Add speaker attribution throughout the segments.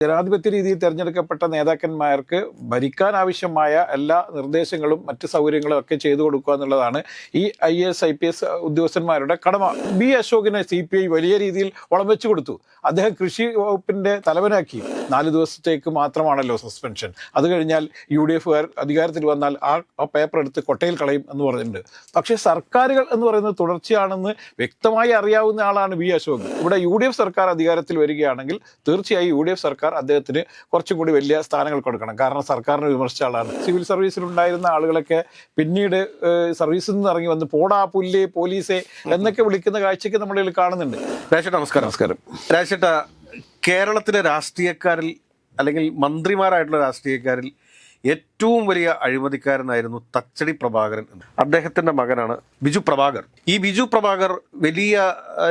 Speaker 1: ജനാധിപത്യ രീതിയിൽ തിരഞ്ഞെടുക്കപ്പെട്ട നേതാക്കന്മാർക്ക് ഭരിക്കാൻ ആവശ്യമായ എല്ലാ നിർദ്ദേശങ്ങളും മറ്റ് സൗകര്യങ്ങളും ഒക്കെ ചെയ്തു കൊടുക്കുക എന്നുള്ളതാണ് ഈ IAS IPS ഉദ്യോഗസ്ഥന്മാരുടെ കടമ. ബി അശോകിനെ CPI വലിയ രീതിയിൽ വളം വെച്ചു കൊടുത്തു. അദ്ദേഹം കൃഷി വകുപ്പിന്റെ തലവനാക്കി. 4 ദിവസത്തേക്ക് മാത്രമാണല്ലോ സസ്പെൻഷൻ. അത് കഴിഞ്ഞാൽ UDF അധികാരത്തിൽ വന്നാൽ ആ പേപ്പർ എടുത്ത് കൊട്ടയിൽ കളയും എന്ന് പറഞ്ഞിട്ടുണ്ട്. പക്ഷേ സർക്കാരുകൾ എന്ന് പറയുന്നത് തുടർച്ചയാണെന്ന് വ്യക്തമായി അറിയാവുന്ന ആളാണ് ബി അശോക്. ഇവിടെ UDF സർക്കാർ അധികാരത്തിൽ വരികയാണെങ്കിൽ തീർച്ചയായും UDF സർക്കാർ അദ്ദേഹത്തിന് കുറച്ചും കൂടി വലിയ സ്ഥാനങ്ങൾ കൊടുക്കണം. കാരണം സർക്കാരിനെ വിമർശിച്ച ആളാണ്. സിവിൽ സർവീസിലുണ്ടായിരുന്ന ആളുകളൊക്കെ പിന്നീട് സർവീസിൽ നിന്ന് ഇറങ്ങി വന്ന് പോടാ പുല്ലേ പോലീസെ എന്നൊക്കെ വിളിക്കുന്ന കാഴ്ചയ്ക്ക് നമ്മളിൽ കാണുന്നുണ്ട്.
Speaker 2: രാജേട്ടാ നമസ്കാരം. രാജേട്ടാ, കേരളത്തിലെ രാഷ്ട്രീയക്കാരിൽ അല്ലെങ്കിൽ മന്ത്രിമാരായിട്ടുള്ള രാഷ്ട്രീയക്കാരിൽ ഏറ്റവും വലിയ അഴിമതിക്കാരനായിരുന്നു തച്ചടി പ്രഭാകരൻ. അദ്ദേഹത്തിന്റെ മകനാണ് ബിജു പ്രഭാകർ. ഈ ബിജു പ്രഭാകർ വലിയ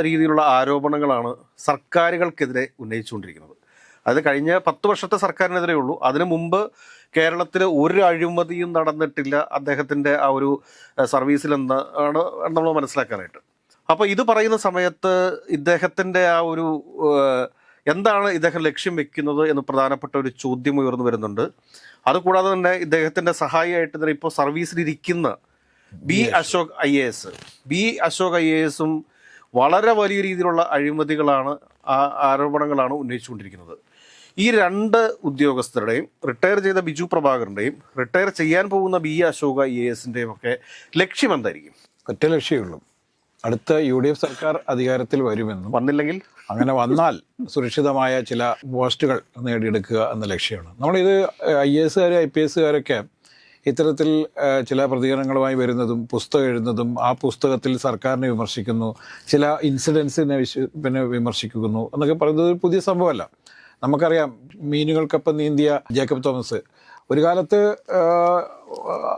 Speaker 2: രീതിയിലുള്ള ആരോപണങ്ങളാണ് സർക്കാരുകൾക്കെതിരെ ഉന്നയിച്ചുകൊണ്ടിരിക്കുന്നത്. അത് കഴിഞ്ഞ 10 വർഷത്തെ സർക്കാരിനെതിരെ ഉള്ളൂ. അതിനു മുമ്പ് കേരളത്തിൽ ഒരു അഴിമതിയും നടന്നിട്ടില്ല അദ്ദേഹത്തിന്റെ ആ ഒരു സർവീസിൽ എന്നാണ് നമ്മൾ മനസ്സിലാക്കാനായിട്ട്. അപ്പോൾ ഇത് പറയുന്ന സമയത്ത് ഇദ്ദേഹത്തിന്റെ ആ ഒരു എന്താണ് ഇദ്ദേഹം ലക്ഷ്യം വെക്കുന്നത് എന്ന് പ്രധാനപ്പെട്ട ഒരു ചോദ്യം ഉയർന്നു വരുന്നുണ്ട്. അതുകൂടാതെ തന്നെ ഇദ്ദേഹത്തിന്റെ സഹായിയായിട്ട് തന്നെ ഇപ്പോൾ സർവീസിലിരിക്കുന്ന ബി അശോക് IAS വളരെ വലിയ രീതിയിലുള്ള അഴിമതികളാണ്, ആരോപണങ്ങളാണ് ഉന്നയിച്ചുകൊണ്ടിരിക്കുന്നത്. ഈ 2 ഉദ്യോഗസ്ഥരുടെയും റിട്ടയർ ചെയ്ത ബിജു പ്രഭാകറിന്റെയും റിട്ടയർ ചെയ്യാൻ പോകുന്ന ബി അശോക് IASന്റെയും ഒക്കെ ലക്ഷ്യം എന്തായിരിക്കും?
Speaker 1: ഒറ്റ ലക്ഷ്യമുള്ളൂ, അടുത്ത UDF സർക്കാർ അധികാരത്തിൽ വരുമെന്നും
Speaker 2: വന്നില്ലെങ്കിൽ
Speaker 1: അങ്ങനെ വന്നാൽ സുരക്ഷിതമായ ചില പോസ്റ്റുകൾ നേടിയെടുക്കുക എന്ന ലക്ഷ്യമാണ്. നമ്മളിത് IAS IPS ഇത്തരത്തിൽ ചില പ്രതികരണങ്ങളുമായി വരുന്നതും പുസ്തകം എഴുതുന്നതും ആ പുസ്തകത്തിൽ സർക്കാരിനെ വിമർശിക്കുന്നു, ചില ഇൻസിഡൻസിനെ വിമർശിക്കുന്നു എന്നൊക്കെ പറയുന്നത് ഒരു പുതിയ സംഭവമല്ല. നമുക്കറിയാം, മീനുകൾക്കൊപ്പം നീന്തിയ ജേക്കബ് തോമസ് ഒരു കാലത്ത്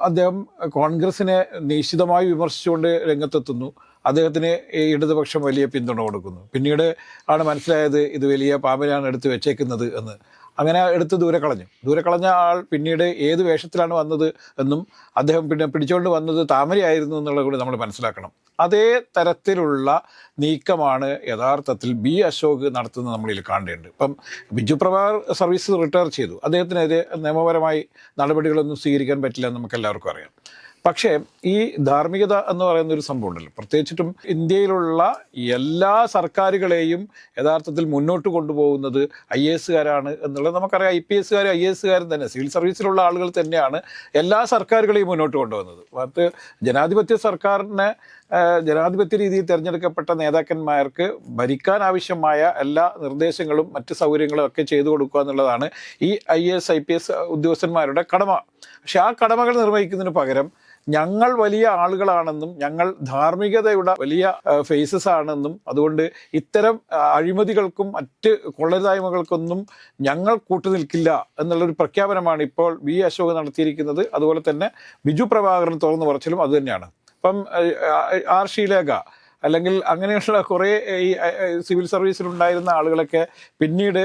Speaker 1: അദ്ദേഹം കോൺഗ്രസിനെ നിശ്ചിതമായി വിമർശിച്ചുകൊണ്ട് രംഗത്തെത്തുന്നു. അദ്ദേഹത്തിന് ഇടതുപക്ഷം വലിയ പിന്തുണ കൊടുക്കുന്നു. പിന്നീട് ആണ് മനസ്സിലായത് ഇത് വലിയ പാമ്പിനാണ് എടുത്ത് വെച്ചേക്കുന്നത് എന്ന്. അങ്ങനെ എടുത്ത് ദൂരെ കളഞ്ഞ ആൾ പിന്നീട് ഏത് വേഷത്തിലാണ് വന്നത് എന്നും അദ്ദേഹം പിന്നെ പിടിച്ചുകൊണ്ട് വന്നത് താമരയായിരുന്നു എന്നുള്ളത് കൂടി നമ്മൾ മനസ്സിലാക്കണം. അതേ തരത്തിലുള്ള നീക്കമാണ് യഥാർത്ഥത്തിൽ ബി അശോക് നടത്തുന്നത് നമ്മളിൽ കാണേണ്ടത്. ഇപ്പം ബിജു പ്രഭാകർ സർവീസ് റിട്ടയർ ചെയ്തു. അദ്ദേഹത്തിനെതിരെ നിയമപരമായി നടപടികളൊന്നും സ്വീകരിക്കാൻ പറ്റില്ല എന്ന് നമുക്ക് എല്ലാവർക്കും അറിയാം. പക്ഷേ ഈ ധാർമ്മികത എന്ന് പറയുന്ന ഒരു സംഭവം ഉണ്ടല്ലോ, പ്രത്യേകിച്ചിട്ടും ഇന്ത്യയിലുള്ള എല്ലാ സർക്കാരുകളെയും യഥാർത്ഥത്തിൽ മുന്നോട്ട് കൊണ്ടുപോകുന്നത് IASകാരാണ് എന്നുള്ളത് നമുക്കറിയാം. IPSകാരും IASകാരും തന്നെ സിവിൽ സർവീസിലുള്ള ആളുകൾ തന്നെയാണ് എല്ലാ സർക്കാരുകളെയും മുന്നോട്ട് കൊണ്ടുപോകുന്നത്. അത് ജനാധിപത്യ രീതിയിൽ തിരഞ്ഞെടുക്കപ്പെട്ട നേതാക്കന്മാർക്ക് ഭരിക്കാൻ ആവശ്യമായ എല്ലാ നിർദ്ദേശങ്ങളും മറ്റ് സൗകര്യങ്ങളും ഒക്കെ ചെയ്തു കൊടുക്കുക എന്നുള്ളതാണ് ഈ IAS IPS ഉദ്യോഗസ്ഥന്മാരുടെ കടമ. പക്ഷെ ആ കടമകൾ നിർവഹിക്കുന്നതിന് പകരം ഞങ്ങൾ വലിയ ആളുകളാണെന്നും ഞങ്ങൾ ധാർമ്മികതയുടെ വലിയ ഫേസസ് ആണെന്നും അതുകൊണ്ട് ഇത്തരം അഴിമതികൾക്കും മറ്റ് കൊള്ളരുതായ്മകൾക്കൊന്നും ഞങ്ങൾ കൂട്ടുനിൽക്കില്ല എന്നുള്ളൊരു പ്രഖ്യാപനമാണ് ഇപ്പോൾ ബി അശോക് നടത്തിയിരിക്കുന്നത്. അതുപോലെ തന്നെ ബിജു പ്രഭാകരൻ തുറന്നു പറച്ചിലും അതുതന്നെയാണ്. ഇപ്പം R ശ്രീലേഖ അല്ലെങ്കിൽ അങ്ങനെയുള്ള കുറേ ഈ സിവിൽ സർവീസിലുണ്ടായിരുന്ന ആളുകളൊക്കെ പിന്നീട്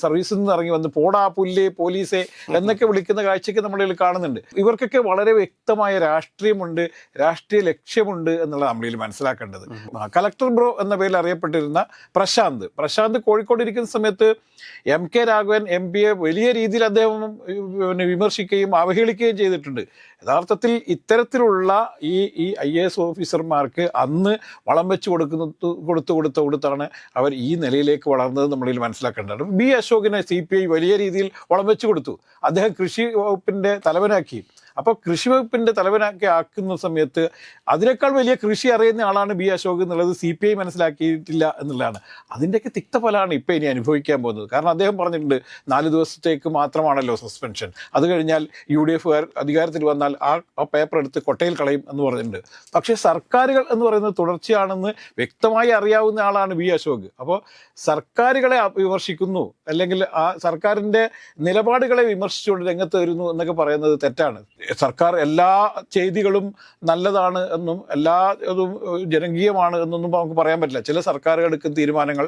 Speaker 1: സർവീസിൽ നിന്ന് ഇറങ്ങി വന്ന് പോടാ പുല്ലേ പോലീസെ എന്നൊക്കെ വിളിക്കുന്ന കാഴ്ചയ്ക്ക് നമ്മളിൽ കാണുന്നുണ്ട്. ഇവർക്കൊക്കെ വളരെ വ്യക്തമായ രാഷ്ട്രീയമുണ്ട്, രാഷ്ട്രീയ ലക്ഷ്യമുണ്ട് എന്നുള്ളത് നമ്മളിൽ മനസ്സിലാക്കേണ്ടത്. കളക്ടർ ബ്രോ എന്ന പേരിൽ അറിയപ്പെട്ടിരുന്ന പ്രശാന്ത് കോഴിക്കോട് ഇരിക്കുന്ന സമയത്ത് MK രാഘവൻ MP വലിയ രീതിയിൽ അദ്ദേഹം വിമർശിക്കുകയും അവഹേളിക്കുകയും ചെയ്തിട്ടുണ്ട്. യഥാർത്ഥത്തിൽ ഇത്തരത്തിലുള്ള ഈ IAS ഓഫീസർമാർക്ക് അന്ന് വളം വെച്ച് കൊടുത്താണ് അവർ ഈ നിലയിലേക്ക് വളർന്നത് നമ്മളിൽ മനസ്സിലാക്കേണ്ടത്. ബി അശോകിനെ CPI വലിയ രീതിയിൽ വളം വെച്ച് കൊടുത്തു. അദ്ദേഹം കൃഷി വകുപ്പിന്റെ തലവനാക്കി. അപ്പോൾ കൃഷി വകുപ്പിന്റെ തലവനാക്കി ആക്കുന്ന സമയത്ത് അതിനേക്കാൾ വലിയ കൃഷി അറിയുന്ന ആളാണ് ബി അശോക് എന്നുള്ളത് CPI മനസ്സിലാക്കിയിട്ടില്ല എന്നുള്ളതാണ്. അതിൻ്റെയൊക്കെ തിക്തഫലമാണ് ഇപ്പോൾ ഇനി അനുഭവിക്കാൻ പോകുന്നത്. കാരണം അദ്ദേഹം പറഞ്ഞിട്ടുണ്ട് 4 ദിവസത്തേക്ക് മാത്രമാണല്ലോ സസ്പെൻഷൻ. അത് കഴിഞ്ഞാൽ UDF അധികാരത്തിൽ വന്നാൽ ആ പേപ്പർ എടുത്ത് കൊട്ടയിൽ കളയും എന്ന് പറഞ്ഞിട്ടുണ്ട്. പക്ഷേ സർക്കാരുകൾ എന്ന് പറയുന്നത് തുടർച്ചയാണെന്ന് വ്യക്തമായി അറിയാവുന്ന ആളാണ് ബി അശോക്. അപ്പോൾ സർക്കാരുകളെ വിമർശിക്കുന്നു അല്ലെങ്കിൽ ആ സർക്കാരിൻ്റെ നിലപാടുകളെ വിമർശിച്ചുകൊണ്ട് രംഗത്ത് വരുന്നു എന്നൊക്കെ പറയുന്നത് തെറ്റാണ്. സർക്കാർ എല്ലാ ചെയ്തികളും നല്ലതാണ് എന്നും എല്ലാ ഇതും ജനകീയമാണ് എന്നൊന്നും നമുക്ക് പറയാൻ പറ്റില്ല. ചില സർക്കാരുകൾ എടുക്കുന്ന തീരുമാനങ്ങൾ,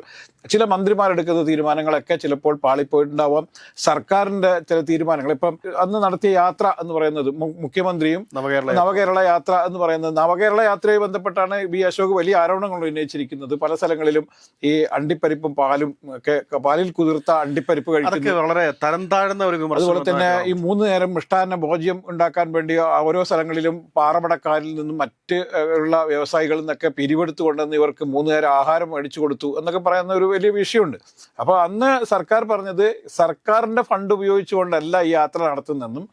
Speaker 1: ചില മന്ത്രിമാരെടുക്കുന്ന തീരുമാനങ്ങളൊക്കെ ചിലപ്പോൾ പാളിപ്പോയിട്ടുണ്ടാവാം. സർക്കാരിൻ്റെ ചില തീരുമാനങ്ങൾ, ഇപ്പം അന്ന് നടത്തിയ യാത്ര എന്ന് പറയുന്നത് മുഖ്യമന്ത്രിയും നവകേരള യാത്ര എന്ന് പറയുന്നത്, നവകേരള യാത്രയുമായി ബന്ധപ്പെട്ടാണ് ബി അശോക് വലിയ ആരോപണങ്ങൾ ഉന്നയിച്ചിരിക്കുന്നത്. പല സ്ഥലങ്ങളിലും ഈ അണ്ടിപ്പരിപ്പും പാലും ഒക്കെ, പാലിൽ കുതിർത്ത അണ്ടിപ്പരിപ്പ് കഴിക്കുന്നത്
Speaker 2: വളരെ തരം താഴ്ന്ന ഒരു വിമർശനം.
Speaker 1: അതുപോലെ തന്നെ ഈ 3 നേരം മിഷ്ടാന്ന ഭോജ്യം ഉണ്ടാക്കാൻ വേണ്ടി ഓരോ സ്ഥലങ്ങളിലും പാറമടക്കാരിൽ നിന്നും മറ്റ് ഉള്ള വ്യവസായികളിൽ നിന്നൊക്കെ പിരിവെടുത്ത് കൊണ്ടുവന്ന് ഇവർക്ക് 3 നേരം ആഹാരം മേടിച്ചു കൊടുത്തു എന്നൊക്കെ പറയുന്ന ഒരു വലിയ വിഷയമുണ്ട്. അപ്പോൾ അന്ന് സർക്കാർ പറഞ്ഞത് സർക്കാരിൻ്റെ ഫണ്ട് ഉപയോഗിച്ചുകൊണ്ടല്ല ഈ യാത്ര നടത്തുന്നതെന്നും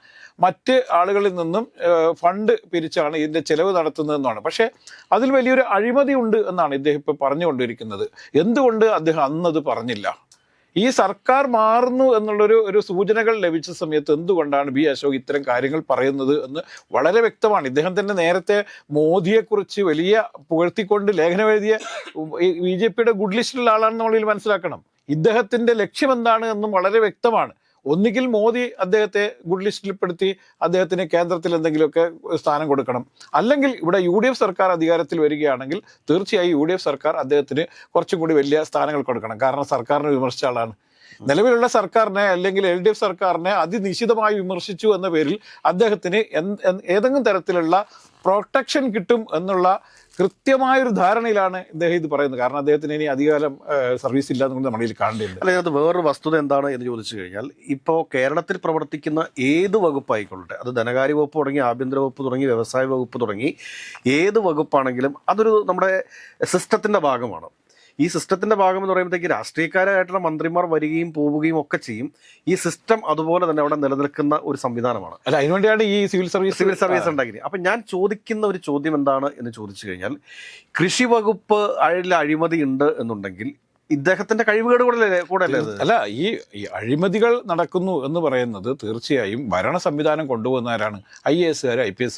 Speaker 1: മറ്റ് ആളുകളിൽ നിന്നും ഫണ്ട് പിരിച്ചാണ് ഇതിൻ്റെ ചെലവ് നടത്തുന്നതെന്നാണ്. പക്ഷേ അതിൽ വലിയൊരു അഴിമതി ഉണ്ട് എന്നാണ് ഇദ്ദേഹം ഇപ്പോൾ പറഞ്ഞുകൊണ്ടിരിക്കുന്നത്. എന്തുകൊണ്ട് അദ്ദേഹം അന്നത് പറഞ്ഞില്ല? ഈ സർക്കാർ മാറുന്നു എന്നുള്ളൊരു സൂചനകൾ ലഭിച്ച സമയത്ത് എന്തുകൊണ്ടാണ് ബി അശോക് ഇത്തരം കാര്യങ്ങൾ പറയുന്നത് എന്ന് വളരെ വ്യക്തമാണ്. ഇദ്ദേഹം തന്നെ നേരത്തെ മോദിയെക്കുറിച്ച് വലിയ പുകഴ്ത്തിക്കൊണ്ട് ലേഖനം എഴുതിയ BJPയുടെ ഗുഡ് ലിസ്റ്റിലുള്ള ആളാണെന്നുള്ളിൽ മനസ്സിലാക്കണം. ഇദ്ദേഹത്തിൻ്റെ ലക്ഷ്യം എന്താണ് എന്നും വളരെ വ്യക്തമാണ്. ഒന്നുകിൽ മോദി അദ്ദേഹത്തെ ഗുഡ് ലിസ്റ്റിൽപ്പെടുത്തി അദ്ദേഹത്തിന് കേന്ദ്രത്തിൽ എന്തെങ്കിലുമൊക്കെ സ്ഥാനം കൊടുക്കണം, അല്ലെങ്കിൽ ഇവിടെ UDF സർക്കാർ അധികാരത്തിൽ വരികയാണെങ്കിൽ തീർച്ചയായും UDF സർക്കാർ അദ്ദേഹത്തിന് കുറച്ചും കൂടി വലിയ സ്ഥാനങ്ങൾ കൊടുക്കണം. കാരണം സർക്കാരിനെ വിമർശിച്ച ആളാണ്. നിലവിലുള്ള സർക്കാരിനെ അല്ലെങ്കിൽ LDF സർക്കാരിനെ അതിനിശിതമായി വിമർശിച്ചു എന്ന പേരിൽ അദ്ദേഹത്തിന് ഏതെങ്കിലും തരത്തിലുള്ള പ്രൊട്ടക്ഷൻ കിട്ടും എന്നുള്ള കൃത്യമായൊരു ധാരണയിലാണ് ഇദ്ദേഹം ഇത് പറയുന്നത്. കാരണം അദ്ദേഹത്തിന് ഇനി അധികകാലം സർവീസ് ഇല്ലാന്ന് കൊണ്ട് നമ്മളിൽ കാണേണ്ടതുണ്ട്.
Speaker 2: അല്ലെങ്കിൽ അത് വേറൊരു വസ്തുത എന്താണ് എന്ന് ചോദിച്ചു കഴിഞ്ഞാൽ, ഇപ്പോൾ കേരളത്തിൽ പ്രവർത്തിക്കുന്ന ഏത് വകുപ്പായിക്കൊള്ളട്ടെ, അത് ധനകാര്യ വകുപ്പ് തുടങ്ങി ആഭ്യന്തര വകുപ്പ് തുടങ്ങി വ്യവസായ വകുപ്പ് തുടങ്ങി ഏത് വകുപ്പാണെങ്കിലും അതൊരു നമ്മുടെ സിസ്റ്റത്തിൻ്റെ ഭാഗമാണ്. ഈ സിസ്റ്റത്തിൻ്റെ ഭാഗം എന്ന് പറയുമ്പോഴത്തേക്ക് രാഷ്ട്രീയക്കാരായിട്ടുള്ള മന്ത്രിമാർ വരികയും പോവുകയും ഒക്കെ ചെയ്യും. ഈ സിസ്റ്റം അതുപോലെ തന്നെ അവിടെ നിലനിൽക്കുന്ന ഒരു സംവിധാനമാണ്.
Speaker 1: അല്ല, അതിനുവേണ്ടിയാണ് ഈ സിവിൽ സർവീസ്
Speaker 2: ഉണ്ടാക്കിയത്. അപ്പം ഞാൻ ചോദിക്കുന്ന ഒരു ചോദ്യം എന്താണ് എന്ന് ചോദിച്ചു കഴിഞ്ഞാൽ, കൃഷി വകുപ്പ് അഴിമതി ഉണ്ട് എന്നുണ്ടെങ്കിൽ ഇദ്ദേഹത്തിന്റെ കഴിവുകേട് കൂടെ
Speaker 1: അല്ല, ഈ അഴിമതികൾ നടക്കുന്നു എന്ന് പറയുന്നത് തീർച്ചയായും ഭരണ സംവിധാനം കൊണ്ടുവന്നവരാണ്. IAS IPS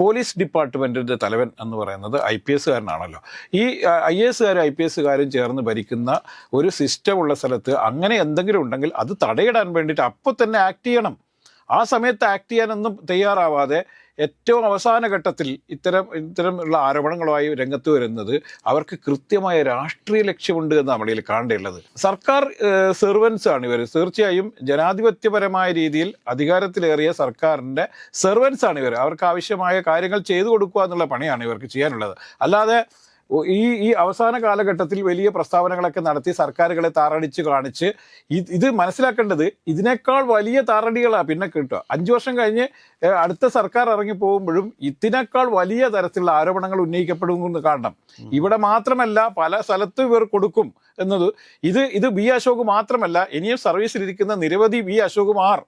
Speaker 1: പോലീസ് ഡിപ്പാർട്ട്മെന്റിന്റെ തലവൻ എന്ന് പറയുന്നത് IPS ഈ IAS IPS ചേർന്ന് ഭരിക്കുന്ന ഒരു സിസ്റ്റം ഉള്ള സ്ഥലത്ത് അങ്ങനെ എന്തെങ്കിലും ഉണ്ടെങ്കിൽ അത് തടയിടാൻ വേണ്ടിയിട്ട് അപ്പോൾ തന്നെ ആക്ട് ചെയ്യണം. ആ സമയത്ത് ആക്ട് ചെയ്യാനൊന്നും തയ്യാറാവാതെ ഏറ്റവും അവസാന ഘട്ടത്തിൽ ഇത്തരം ഉള്ള ആരോപണങ്ങളുമായി രംഗത്ത് വരുന്നത് അവർക്ക് കൃത്യമായ രാഷ്ട്രീയ ലക്ഷ്യമുണ്ട് എന്ന് നമ്മളിൽ കാണേണ്ടത്. സർക്കാർ സെർവൻസ് ആണ് ഇവർ. തീർച്ചയായും ജനാധിപത്യപരമായ രീതിയിൽ അധികാരത്തിലേറിയ സർക്കാരിൻ്റെ സെർവൻസ് ആണ് ഇവർ. അവർക്ക് ആവശ്യമായ കാര്യങ്ങൾ ചെയ്തു കൊടുക്കുക എന്നുള്ള പണിയാണ് ഇവർക്ക് ചെയ്യാനുള്ളത്. അല്ലാതെ ഈ അവസാന കാലഘട്ടത്തിൽ വലിയ പ്രസ്താവനകളൊക്കെ നടത്തി സർക്കാരുകളെ താറടിച്ച് കാണിച്ച് ഇത് മനസ്സിലാക്കേണ്ടത് ഇതിനേക്കാൾ വലിയ താറടികളാണ് പിന്നെ കിട്ടുക. 5 വർഷം കഴിഞ്ഞ് അടുത്ത സർക്കാർ ഇറങ്ങി പോകുമ്പോഴും ഇതിനേക്കാൾ വലിയ തരത്തിലുള്ള ആരോപണങ്ങൾ ഉന്നയിക്കപ്പെടുമെന്ന് കാണണം. ഇവിടെ മാത്രമല്ല, പല സ്ഥലത്തും ഇവർ കൊടുക്കും എന്നത് ഇത് ബി അശോക് മാത്രമല്ല, ഇനിയും സർവീസിലിരിക്കുന്ന നിരവധി ബി അശോകുമാർ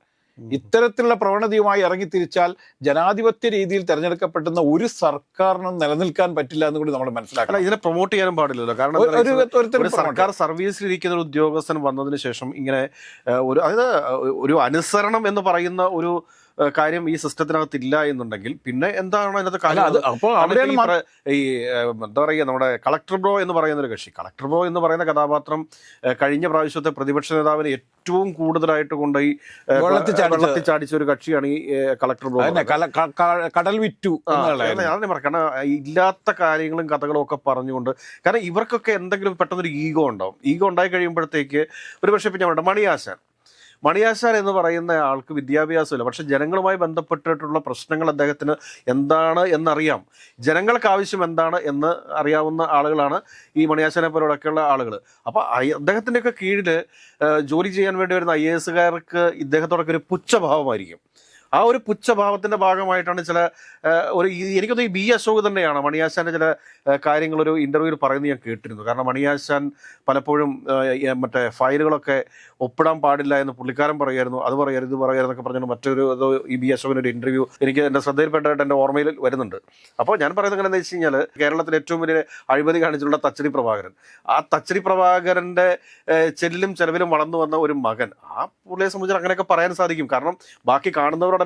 Speaker 1: ഇത്തരത്തിലുള്ള പ്രവണതയുമായി ഇറങ്ങിത്തിരിച്ചാൽ ജനാധിപത്യ രീതിയിൽ തെരഞ്ഞെടുക്കപ്പെടുന്ന ഒരു സർക്കാരിനും നിലനിൽക്കാൻ പറ്റില്ല എന്ന് കൂടി നമ്മൾ മനസ്സിലാക്കണം.
Speaker 2: ഇതിനെ പ്രൊമോട്ട് ചെയ്യാനും പാടില്ലല്ലോ. കാരണം സർക്കാർ സർവീസിലിരിക്കുന്ന ഒരു ഉദ്യോഗസ്ഥൻ വന്നതിന് ശേഷം ഇങ്ങനെ ഒരു അനുസരണം എന്ന് പറയുന്ന ഒരു കാര്യം ഈ സിസ്റ്റത്തിനകത്ത് ഇല്ല എന്നുണ്ടെങ്കിൽ പിന്നെ എന്താണ് അതിനകത്ത് കാര്യം? ഈ എന്താ പറയുക, നമ്മുടെ കളക്ടർ ബ്രോ എന്ന് പറയുന്ന ഒരു കക്ഷി, കളക്ടർ ബ്രോ എന്ന് പറയുന്ന കഥാപാത്രം കഴിഞ്ഞ പ്രാവശ്യത്തെ പ്രതിപക്ഷ നേതാവിനെ ഏറ്റവും കൂടുതലായിട്ട് കൊണ്ടുപോയി വെള്ളത്തിച്ചാടിച്ച ഒരു കക്ഷിയാണ് ഈ കളക്ടർ ബ്രോ.
Speaker 1: കടൽ വിറ്റു
Speaker 2: കാരണം ഇല്ലാത്ത കാര്യങ്ങളും കഥകളും ഒക്കെ പറഞ്ഞുകൊണ്ട്, കാരണം ഇവർക്കൊക്കെ എന്തെങ്കിലും പെട്ടെന്നൊരു ഈഗോ ഉണ്ടാവും. ഈഗോ ഉണ്ടായി കഴിയുമ്പോഴത്തേക്ക് ഒരു പക്ഷേ പിന്നെ നമ്മുടെ മണിയാശാൻ എന്ന് പറയുന്ന ആൾക്ക് വിദ്യാഭ്യാസമില്ല, പക്ഷെ ജനങ്ങളുമായി ബന്ധപ്പെട്ടിട്ടുള്ള പ്രശ്നങ്ങൾ അദ്ദേഹത്തിന് എന്താണ് എന്നറിയാം. ജനങ്ങൾക്ക് ആവശ്യം എന്താണ് എന്ന് അറിയാവുന്ന ആളുകളാണ് ഈ മണിയാശാനെ പോലെയൊക്കെയുള്ള ആളുകൾ. അപ്പോൾ അദ്ദേഹത്തിൻ്റെയൊക്കെ കീഴിൽ ജോലി ചെയ്യാൻ വേണ്ടി വരുന്ന IAS ഇദ്ദേഹത്തോടൊക്കെ ഒരു പുച്ഛഭാവമായിരിക്കും. ആ ഒരു പുച്ഛഭാവത്തിൻ്റെ ഭാഗമായിട്ടാണ് എനിക്കൊന്ന് ഈ ബി അശോക് തന്നെയാണ് മണിയാശാൻ്റെ ചില കാര്യങ്ങളൊരു ഇൻ്റർവ്യൂവിൽ പറയുന്നത് ഞാൻ കേട്ടിരുന്നു. കാരണം മണിയാശാൻ പലപ്പോഴും മറ്റേ ഫയലുകളൊക്കെ ഒപ്പിടാൻ പാടില്ല എന്ന് പുള്ളിക്കാരൻ പറയായിരുന്നു. അത് പറയരുത് ഇത് പറയാമെന്നൊക്കെ പറഞ്ഞാൽ മറ്റൊരു ഈ ബി അശോകിൻ്റെ ഒരു ഇൻ്റർവ്യൂ എനിക്ക് എൻ്റെ ശ്രദ്ധയിൽപ്പെട്ടായിട്ട് എൻ്റെ ഓർമ്മയിൽ വരുന്നുണ്ട്. അപ്പോൾ ഞാൻ പറയുന്നത് എങ്ങനെയാണെന്ന് വെച്ച് കഴിഞ്ഞാൽ, കേരളത്തിൽ ഏറ്റവും വലിയ അഴിമതി കാണിച്ചിട്ടുള്ള തച്ചടി പ്രഭാകരൻ, ആ തച്ചടി പ്രഭാകരൻ്റെ ചെല്ലിലും ചെലവിലും വളർന്നു വന്ന ഒരു മകൻ, ആ പുള്ളിയെ സംബന്ധിച്ച് അങ്ങനെയൊക്കെ പറയാൻ സാധിക്കും. കാരണം ബാക്കി കാണുന്നവരോടെല്ലാം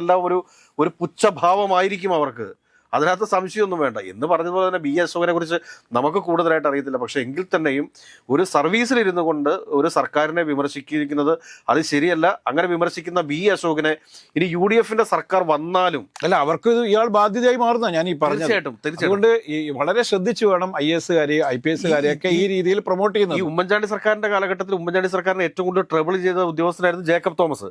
Speaker 2: ഒരു പുച്ഛഭാവമായിരിക്കും അവർക്ക്. അതിനകത്ത് സംശയമൊന്നും വേണ്ട. എന്ന് പറഞ്ഞതുപോലെ തന്നെ ബി അശോകനെ കുറിച്ച് നമുക്ക് കൂടുതലായിട്ട് അറിയത്തില്ല. പക്ഷേ എങ്കിൽ തന്നെയും ഒരു സർവീസിലിരുന്നു കൊണ്ട് ഒരു സർക്കാരിനെ വിമർശിക്കുന്നത് അത് ശരിയല്ല. അങ്ങനെ വിമർശിക്കുന്ന ബി അശോകനെ ഇനി UDF സർക്കാർ വന്നാലും
Speaker 1: അല്ല, അവർക്ക് ഇയാൾ ബാധ്യതയായി മാറുന്ന ഞാൻ ഈ പറഞ്ഞത്.
Speaker 2: തീർച്ചയായിട്ടും.
Speaker 1: അതുകൊണ്ട് ഈ വളരെ ശ്രദ്ധിച്ചു വേണം IAS IPS ഒക്കെ ഈ രീതിയിൽ പ്രൊമോട്ട്
Speaker 2: ഈ
Speaker 1: ചെയ്യുന്നത്.
Speaker 2: ഉമ്മൻചാണ്ടി സർക്കാരിന്റെ കാലഘട്ടത്തിൽ ഉമ്മൻചാണ്ടി സർക്കാരിനെ ഏറ്റവും കൂടുതൽ ട്രബിൾ ചെയ്ത ഉദ്യോഗസ്ഥനായിരുന്നു ജേക്കബ് തോമസ്.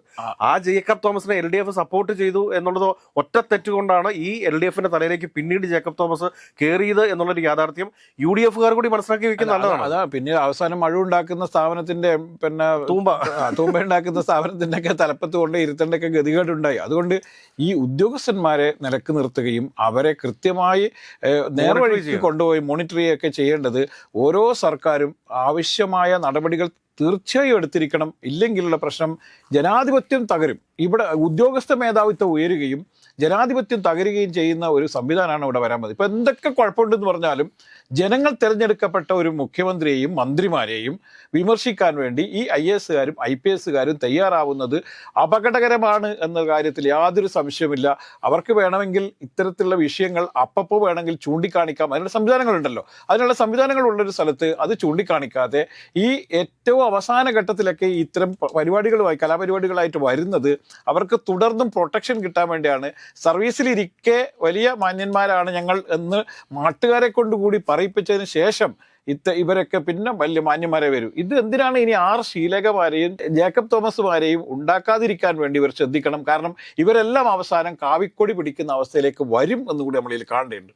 Speaker 2: ആ ജേക്കബ് തോമസിനെ LDF സപ്പോർട്ട് ചെയ്തു എന്നുള്ളത് ഒറ്റ തെറ്റുകൊണ്ടാണ് ഈ LDF തലയിലേക്ക് പിന്നീട് ജേക്കബ് തോമസ് കയറിയത് എന്നുള്ളൊരു യാഥാർത്ഥ്യം UDF കൂടി മനസ്സിലാക്കി വെക്കുന്നത് നല്ലതാണ്.
Speaker 1: അതാ പിന്നെ അവസാനം മഴ ഉണ്ടാക്കുന്ന സ്ഥാപനത്തിന്റെ പിന്നെ തൂമ്പ ഉണ്ടാക്കുന്ന സ്ഥാപനത്തിന്റെ ഒക്കെ തലപ്പത്ത് കൊണ്ട് ഇരുത്തേണ്ട ഒക്കെ ഗതികേടുണ്ടായി. അതുകൊണ്ട് ഈ ഉദ്യോഗസ്ഥന്മാരെ നിലക്ക് നിർത്തുകയും അവരെ കൃത്യമായി നേർവഴിക്ക് കൊണ്ടുപോയി മോണിറ്റർ ചെയ്യുകയൊക്കെ ചെയ്യേണ്ടത് ഓരോ സർക്കാരും ആവശ്യമായ നടപടികൾ തീർച്ചയായും എടുത്തിരിക്കണം. ഇല്ലെങ്കിലുള്ള പ്രശ്നം ജനാധിപത്യം തകരും. ഇവിടെ ഉദ്യോഗസ്ഥ മേധാവിത്വം ഉയരുകയും ജനാധിപത്യം തകരുകയും ചെയ്യുന്ന ഒരു സംവിധാനമാണ് ഇവിടെ വരാൻ മതി. ഇപ്പം എന്തൊക്കെ കുഴപ്പമുണ്ടെന്ന് പറഞ്ഞാലും ജനങ്ങൾ തിരഞ്ഞെടുക്കപ്പെട്ട ഒരു മുഖ്യമന്ത്രിയെയും മന്ത്രിമാരെയും വിമർശിക്കാൻ വേണ്ടി ഈ IAS IPS തയ്യാറാവുന്നത് അപകടകരമാണ് എന്ന കാര്യത്തിൽ യാതൊരു സംശയമില്ല. അവർക്ക് വേണമെങ്കിൽ ഇത്തരത്തിലുള്ള വിഷയങ്ങൾ അപ്പപ്പോൾ വേണമെങ്കിൽ ചൂണ്ടിക്കാണിക്കാം. അതിനുള്ള സംവിധാനങ്ങളുണ്ടല്ലോ. അതിനുള്ള സംവിധാനങ്ങളുള്ളൊരു സ്ഥലത്ത് അത് ചൂണ്ടിക്കാണിക്കാതെ ഈ ഏറ്റവും അവസാന ഘട്ടത്തിലൊക്കെ ഇത്തരം പരിപാടികളുമായി കലാപരിപാടികളായിട്ട് വരുന്നത് അവർക്ക് തുടർന്നും പ്രൊട്ടക്ഷൻ കിട്ടാൻ വേണ്ടിയാണ്. സർവീസിലിരിക്കെ വലിയ മാന്യന്മാരാണ് ഞങ്ങൾ എന്ന് നാട്ടുകാരെ കൊണ്ടുകൂടി പറയിപ്പിച്ചതിന് ശേഷം ഇവരൊക്കെ പിന്നെ വലിയ മാന്യന്മാരെ വരും. ഇത് എന്തിനാണ് ഇനി ശീലകമാരെയും ജേക്കബ് തോമസുമാരെയും ഉണ്ടാക്കാതിരിക്കാൻ വേണ്ടി ഇവർ ശ്രദ്ധിക്കണം. കാരണം ഇവരെല്ലാം അവസാനം കാവിക്കൊടി പിടിക്കുന്ന അവസ്ഥയിലേക്ക് വരും എന്നുകൂടി നമ്മളിൽ കാണേണ്ടതുണ്ട്.